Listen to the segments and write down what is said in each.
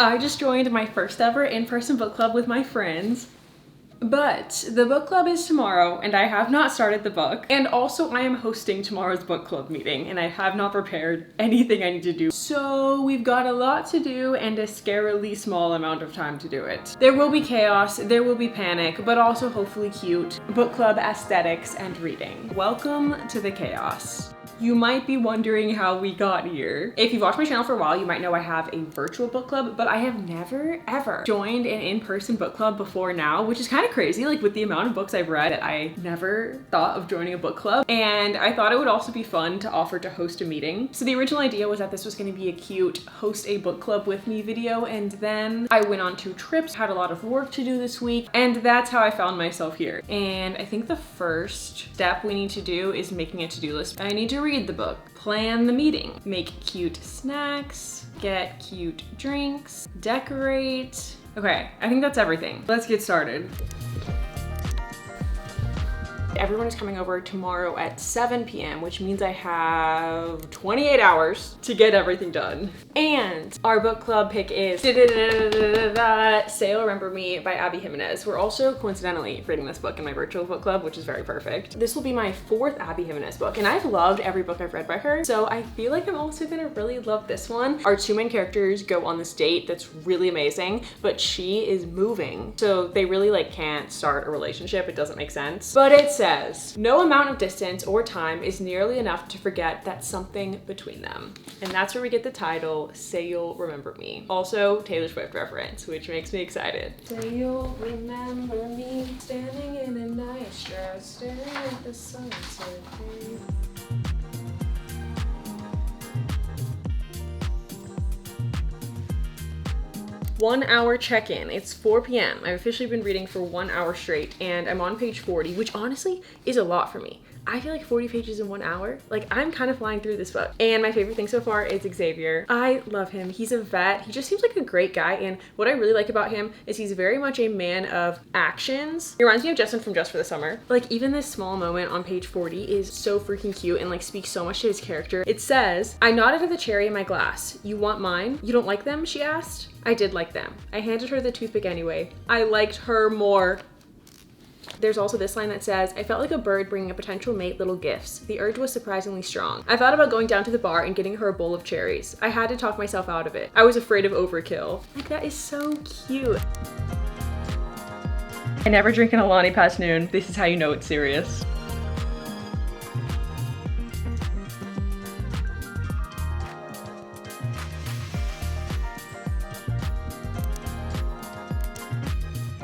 I just joined my first ever in-person book club with my friends. But the book club is tomorrow and I have not started the book. And also I am hosting tomorrow's book club meeting and I have not prepared anything I need to do. So we've got a lot to do and a scarily small amount of time to do it. There will be chaos, there will be panic, but also hopefully cute book club aesthetics and reading. Welcome to the chaos. You might be wondering how we got here. If you've watched my channel for a while, you might know I have a virtual book club, but I have never ever joined an in-person book club before now, which is kind of crazy. Like with the amount of books I've read, I never thought of joining a book club. And I thought it would also be fun to offer to host a meeting. So the original idea was that this was going to be a cute host a book club with me video. And then I went on 2 trips, had a lot of work to do this week. And that's how I found myself here. And I think the first step we need to do is making a to-do list. I need to read the book, plan the meeting, make cute snacks, get cute drinks, decorate. Okay, I think that's everything. Let's get started. Everyone is coming over tomorrow at 7 p.m., which means I have 28 hours to get everything done. And our book club pick is Say You'll Remember Me by Abby Jiminez. We're also coincidentally reading this book in my virtual book club, which is very perfect. This will be my 4th Abby Jiminez book, and I've loved every book I've read by her, so I feel like I'm also gonna really love this one. Our 2 main characters go on this date that's really amazing, but she is moving, so they really like can't start a relationship. It doesn't make sense. But it says, no amount of distance or time is nearly enough to forget that something between them. And that's where we get the title, Say You'll Remember Me. Also, Taylor Swift reference, which makes me excited. Say you'll remember me, standing in a nice dress, staring at the sunset. 1 hour check-in. It's 4 p.m. I've officially been reading for 1 hour straight and I'm on page 40, which honestly is a lot for me. I feel like 40 pages in 1 hour. Like I'm kind of flying through this book. And my favorite thing so far is Xavier. I love him. He's a vet. He just seems like a great guy. And what I really like about him is he's very much a man of actions. He reminds me of Justin from Just for the Summer. Like even this small moment on page 40 is so freaking cute and like speaks so much to his character. It says, I nodded at the cherry in my glass. You want mine? You don't like them? She asked. I did like them. I handed her the toothpick anyway. I liked her more. There's also this line that says, I felt like a bird bringing a potential mate little gifts. The urge was surprisingly strong. I thought about going down to the bar and getting her a bowl of cherries. I had to talk myself out of it. I was afraid of overkill. Like that is so cute. I never drink an Alani past noon. This is how you know it's serious.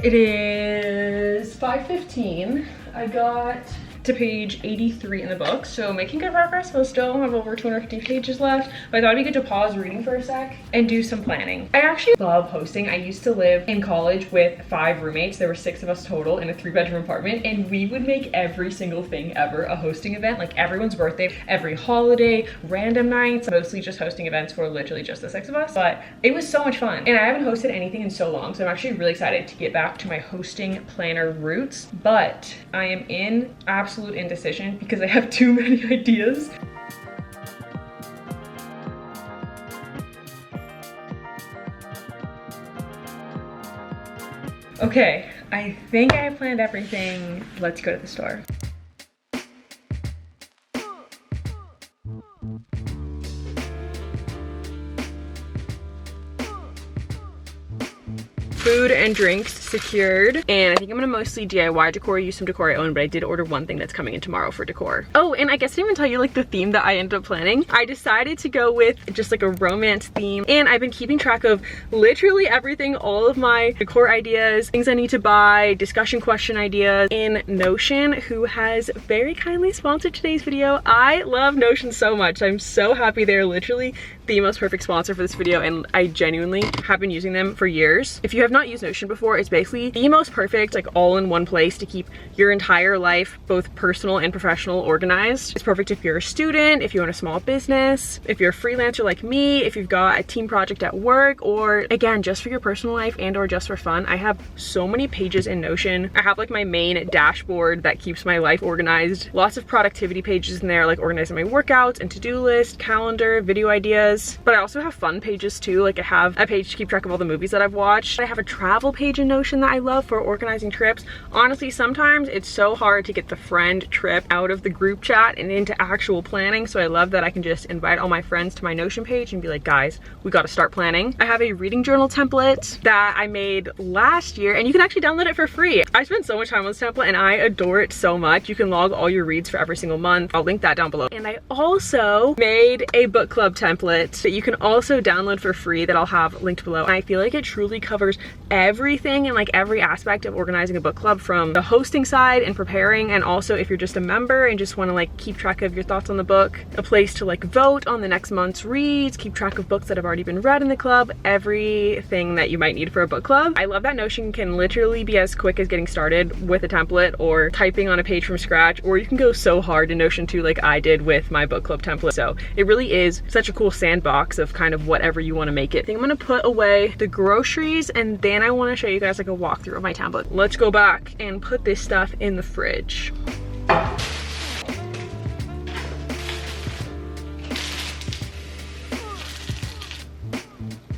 It is 5:15. I got to page 83 in the book, so making good progress. We'll still have over 250 pages left, but I thought it'd be good to pause reading for a sec and do some planning. I actually love hosting. I used to live in college with 5 roommates. There were 6 of us total in a 3-bedroom apartment, and we would make every single thing ever a hosting event, like everyone's birthday, every holiday, random nights, mostly just hosting events for literally just the 6 of us, but it was so much fun. And I haven't hosted anything in so long, so I'm actually really excited to get back to my hosting planner roots, but I am in absolute indecision because I have too many ideas. Okay, I think I planned everything. Let's go to the store. Food and drinks secured, and I think I'm gonna mostly DIY decor, use some decor I own, but I did order one thing that's coming in tomorrow for decor. Oh, and I guess I didn't even tell you like the theme that I ended up planning. I decided to go with just like a romance theme, and I've been keeping track of literally everything, all of my decor ideas, things I need to buy, discussion question ideas in Notion, who has very kindly sponsored today's video. I love Notion so much. I'm so happy they're literally the most perfect sponsor for this video, and I genuinely have been using them for years. If you have not used Notion before, it's basically the most perfect, like all in one place to keep your entire life, both personal and professional, organized. It's perfect if you're a student, if you own a small business, if you're a freelancer like me, if you've got a team project at work, or again, just for your personal life and or just for fun. I have so many pages in Notion. I have like my main dashboard that keeps my life organized. Lots of productivity pages in there, like organizing my workouts and to-do list, calendar, video ideas, ideas, but I also have fun pages too. Like I have a page to keep track of all the movies that I've watched. I have a travel page in Notion that I love for organizing trips. Honestly, sometimes it's so hard to get the friend trip out of the group chat and into actual planning, so I love that I can just invite all my friends to my Notion page and be like, guys, we got to start planning. I have a reading journal template that I made last year, and you can actually download it for free. I spent so much time on this template and I adore it so much. You can log all your reads for every single month. I'll link that down below. And I also made a book club template that you can also download for free that I'll have linked below. And I feel like it truly covers everything and like every aspect of organizing a book club, from the hosting side and preparing, and also if you're just a member and just want to like keep track of your thoughts on the book, a place to like vote on the next month's reads, keep track of books that have already been read in the club, everything that you might need for a book club. I love that Notion can literally be as quick as getting started with a template or typing on a page from scratch, or you can go so hard in Notion too, like I did with my book club template. So it really is such a cool sandbox of kind of whatever you want to make it. I think I'm gonna put away the groceries, and then I want to show you guys like a walkthrough of my template. Let's go back and put this stuff in the fridge.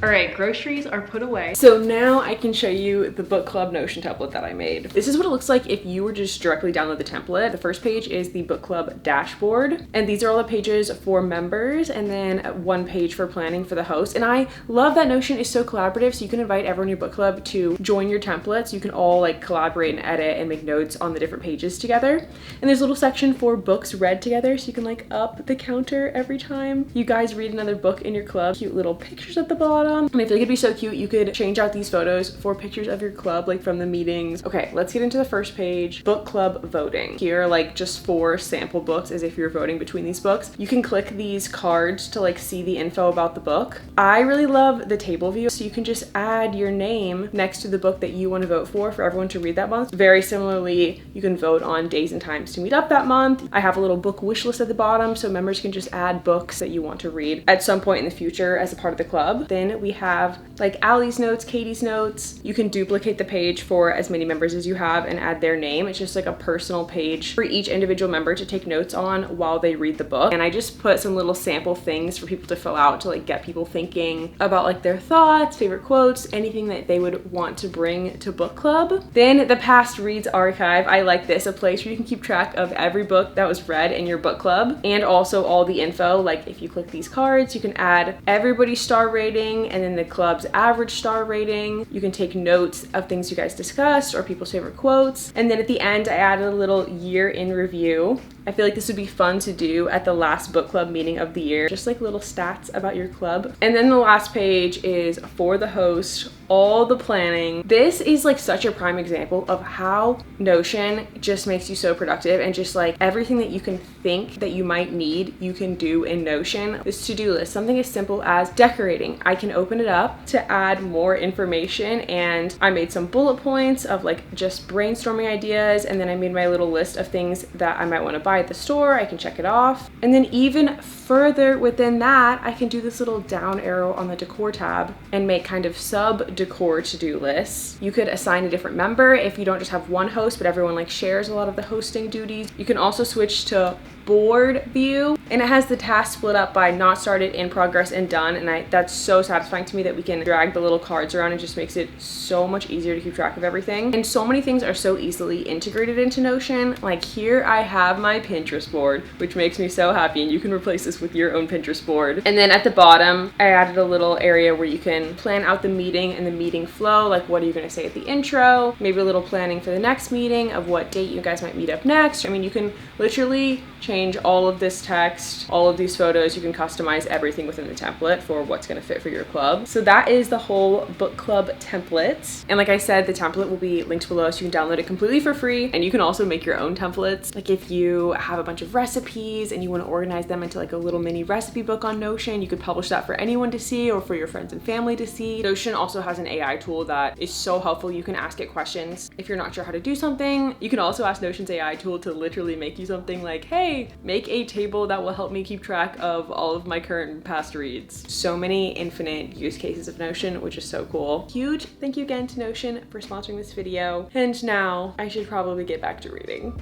All right, groceries are put away. So now I can show you the book club Notion template that I made. This is what it looks like if you were to just directly download the template. The first page is the book club dashboard, and these are all the pages for members, and then one page for planning for the host. And I love that Notion is so collaborative, so you can invite everyone in your book club to join your templates. You can all like collaborate and edit and make notes on the different pages together. And there's a little section for books read together, so you can like up the counter every time you guys read another book in your club. Cute little pictures at the bottom. And I feel like it'd be so cute, you could change out these photos for pictures of your club, like from the meetings. Okay, let's get into the first page, book club voting. Here are like just 4 sample books as if you're voting between these books. You can click these cards to like see the info about the book. I really love the table view, so you can just add your name next to the book that you want to vote for everyone to read that month. Very similarly, you can vote on days and times to meet up that month. I have a little book wish list at the bottom, so members can just add books that you want to read at some point in the future as a part of the club. Then we have like Allie's notes, Katie's notes. You can duplicate the page for as many members as you have and add their name. It's just like a personal page for each individual member to take notes on while they read the book. And I just put some little sample things for people to fill out to like get people thinking about like their thoughts, favorite quotes, anything that they would want to bring to book club. Then the past reads archive. I like this, a place where you can keep track of every book that was read in your book club, and also all the info. Like if you click these cards, you can add everybody's star rating and then the club's average star rating. You can take notes of things you guys discussed or people's favorite quotes. And then at the end, I added a little year in review. I feel like this would be fun to do at the last book club meeting of the year, just like little stats about your club. And then the last page is for the host, all the planning. This is like such a prime example of how Notion just makes you so productive, and just like everything that you can think that you might need, you can do in Notion. This to-do list, something as simple as decorating. I can open it up to add more information, and I made some bullet points of like just brainstorming ideas, and then I made my little list of things that I might want to buy at the store. I can check it off. And then even further within that, I can do this little down arrow on the decor tab and make kind of sub decor to-do lists. You could assign a different member if you don't just have one host, but everyone like shares a lot of the hosting duties. You can also switch to board view, and it has the task split up by not started, in progress, and done. And that's so satisfying to me that we can drag the little cards around. It just makes it so much easier to keep track of everything. And so many things are so easily integrated into Notion. Like here I have my Pinterest board, which makes me so happy, and you can replace this with your own Pinterest board. And then at the bottom, I added a little area where you can plan out the meeting and the meeting flow, like what are you going to say at the intro, maybe a little planning for the next meeting of what date you guys might meet up next. I mean, you can literally change all of this text, all of these photos. You can customize everything within the template for what's going to fit for your club. So that is the whole book club template. And like I said, the template will be linked below, so you can download it completely for free, and you can also make your own templates. Like if you have a bunch of recipes and you want to organize them into like a little mini recipe book on Notion, you could publish that for anyone to see or for your friends and family to see. Notion also has an AI tool that is so helpful. You can ask it questions if you're not sure how to do something. You can also ask Notion's AI tool to literally make you something like, hey, make a table that will help me keep track of all of my current and past reads. So many infinite use cases of Notion, which is so cool. Huge thank you again to Notion for sponsoring this video. And now I should probably get back to reading.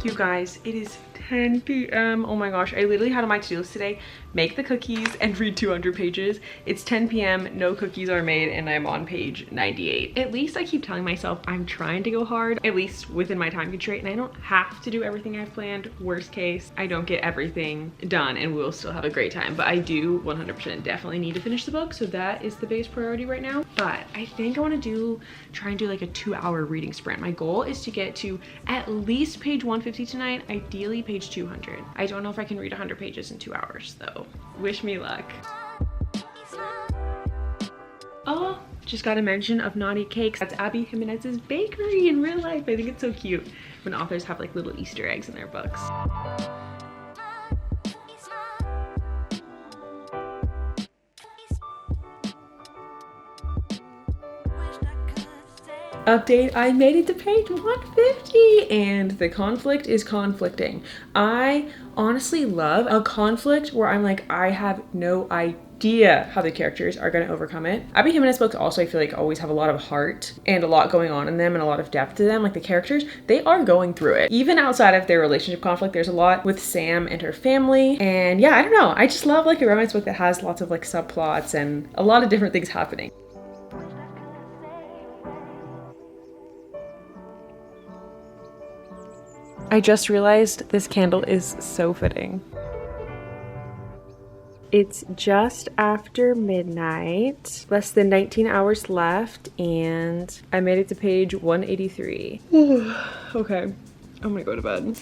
You guys, it is 10 p.m. Oh my gosh, I literally had on my to-do list today, make the cookies and read 200 pages. It's 10 p.m, no cookies are made, and I'm on page 98. At least I keep telling myself I'm trying to go hard, at least within my time constraint, and I don't have to do everything I've planned. Worst case, I don't get everything done and we'll still have a great time. But I do 100% definitely need to finish the book, so that is the biggest priority right now. But I think I want to try and do like a 2-hour reading sprint. My goal is to get to at least page 150 tonight, ideally page 200. I don't know if I can read 100 pages in 2 hours though. Wish me luck. Oh, just got a mention of Naughty Cakes. That's Abby Jiminez's bakery in real life. I think it's so cute when authors have like little Easter eggs in their books. Update, I made it to page 150 and the conflict is conflicting. I honestly love a conflict where I'm like, I have no idea how the characters are going to overcome it. Abby Jiminez books also, I feel like, always have a lot of heart and a lot going on in them and a lot of depth to them. Like the characters, they are going through it. Even outside of their relationship conflict, there's a lot with Sam and her family. And yeah, I don't know. I just love like a romance book that has lots of like subplots and a lot of different things happening. I just realized this candle is so fitting. It's just after midnight, less than 19 hours left, and I made it to page 183. Okay, I'm gonna go to bed.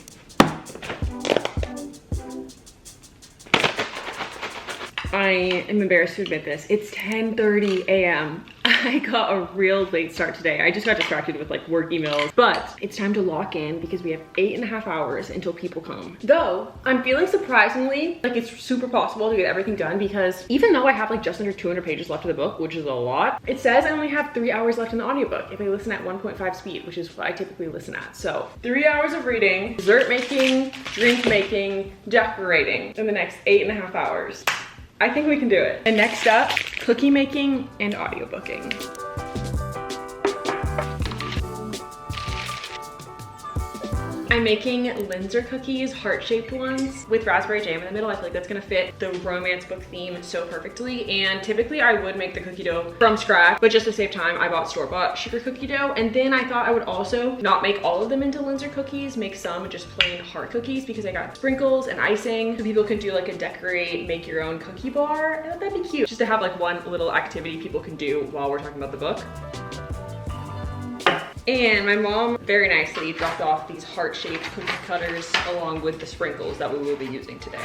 I am embarrassed to admit this. It's 10:30 a.m. I got a real late start today. I just got distracted with like work emails, but it's time to lock in because we have 8.5 hours until people come. Though I'm feeling surprisingly like it's super possible to get everything done because even though I have like just under 200 pages left of the book, which is a lot, it says I only have 3 hours left in the audiobook if I listen at 1.5 speed, which is what I typically listen at. So 3 hours of reading, dessert making, drink making, decorating in the next 8.5 hours. I think we can do it. And next up, cookie making and audiobooking. I'm making Linzer cookies, heart-shaped ones with raspberry jam in the middle. I feel like that's gonna fit the romance book theme so perfectly. And typically I would make the cookie dough from scratch, but just to save time, I bought store-bought sugar cookie dough. And then I thought I would also not make all of them into Linzer cookies, make some just plain heart cookies because I got sprinkles and icing. So people could do like a decorate, make your own cookie bar. I thought that'd be cute. Just to have like one little activity people can do while we're talking about the book. And my mom very nicely dropped off these heart-shaped cookie cutters along with the sprinkles that we will be using today.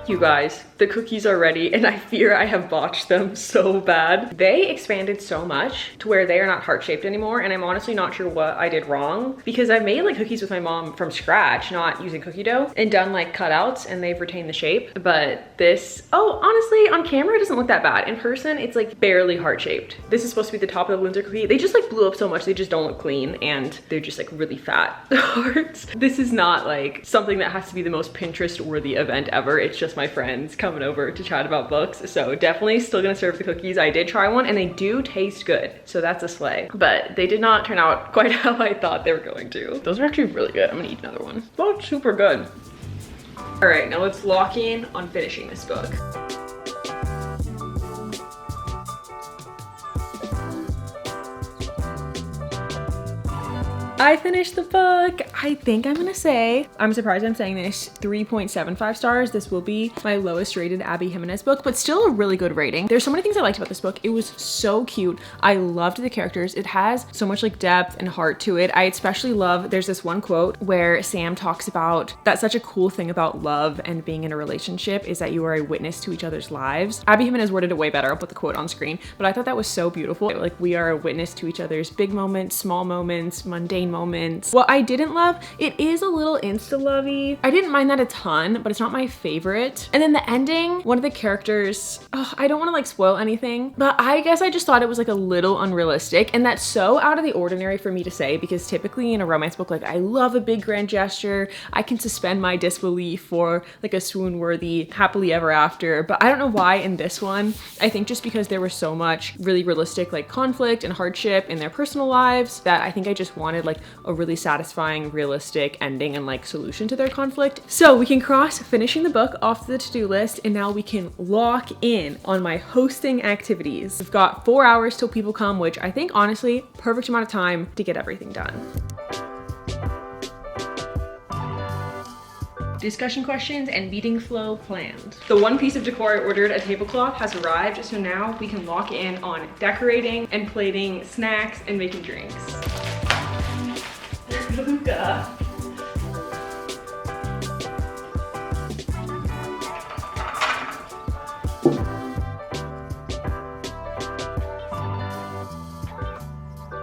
You guys, the cookies are ready and I fear I have botched them so bad. They expanded so much to where they are not heart-shaped anymore, and I'm honestly not sure what I did wrong because I've made like cookies with my mom from scratch, not using cookie dough, and done like cutouts and they've retained the shape. But this, oh, honestly, on camera it doesn't look that bad. In person, it's like barely heart-shaped. This is supposed to be the top of the Linzer cookie. They just like blew up so much, they just don't look clean and they're just like really fat hearts. This is not like something that has to be the most Pinterest-worthy event ever. It's just my friends coming over to chat about books. So definitely still gonna serve the cookies. I did try one and they do taste good, so that's a slay. But they did not turn out quite how I thought they were going to. Those are actually really good. I'm gonna eat another one. Both super good. All right, now let's lock in on finishing this book. I finished the book. I think I'm gonna say, I'm surprised I'm saying this, 3.75 stars. This will be my lowest rated Abby Jiminez book, but still a really good rating. There's so many things I liked about this book. It was so cute. I loved the characters. It has so much like depth and heart to it. I especially love, there's this one quote where Sam talks about that's such a cool thing about love and being in a relationship is that you are a witness to each other's lives. Abby Jiminez worded it way better. I'll put the quote on screen, but I thought that was so beautiful. Like we are a witness to each other's big moments, small moments, mundane moments. What I didn't love love. It is a little insta-lovey. I didn't mind that a ton, but it's not my favorite. And then the ending, one of the characters, I don't want to like spoil anything, but I guess I just thought it was like a little unrealistic, and that's so out of the ordinary for me to say, because typically in a romance book, like I love a big grand gesture. I can suspend my disbelief for like a swoon-worthy happily ever after, but I don't know why in this one. I think just because there was so much really realistic like conflict and hardship in their personal lives that I think I just wanted like a really satisfying, realistic ending and like solution to their conflict. So we can cross finishing the book off the to-do list, and now we can lock in on my hosting activities. We've got 4 hours till people come, which I think honestly, perfect amount of time to get everything done. Discussion questions and meeting flow planned. The one piece of decor I ordered, a tablecloth, has arrived, so now we can lock in on decorating and plating snacks and making drinks. Luca.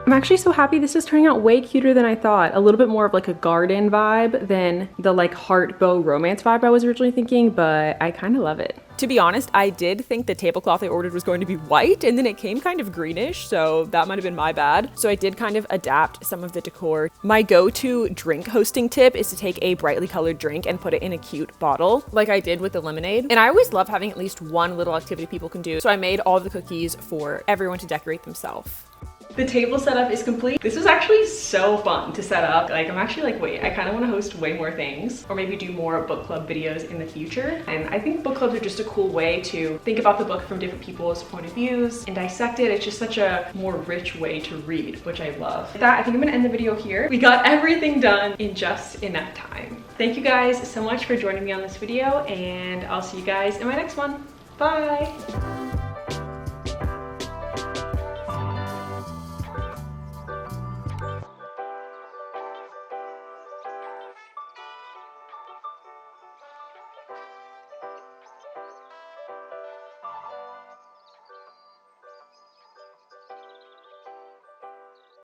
I'm actually so happy. This is turning out way cuter than I thought. A little bit more of like a garden vibe than the like heart bow romance vibe I was originally thinking, but I kind of love it. To be honest, I did think the tablecloth I ordered was going to be white, and then it came kind of greenish, so that might have been my bad. So I did kind of adapt some of the decor. My go-to drink hosting tip is to take a brightly colored drink and put it in a cute bottle, like I did with the lemonade. And I always love having at least one little activity people can do. So I made all the cookies for everyone to decorate themselves. The table setup is complete. This was actually so fun to set up. Like, I'm actually like, wait, I kind of want to host way more things, or maybe do more book club videos in the future. And I think book clubs are just a cool way to think about the book from different people's point of views and dissect it. It's just such a more rich way to read, which I love. With that, I think I'm gonna end the video here. We got everything done in just enough time. Thank you guys so much for joining me on this video, and I'll see you guys in my next one. Bye.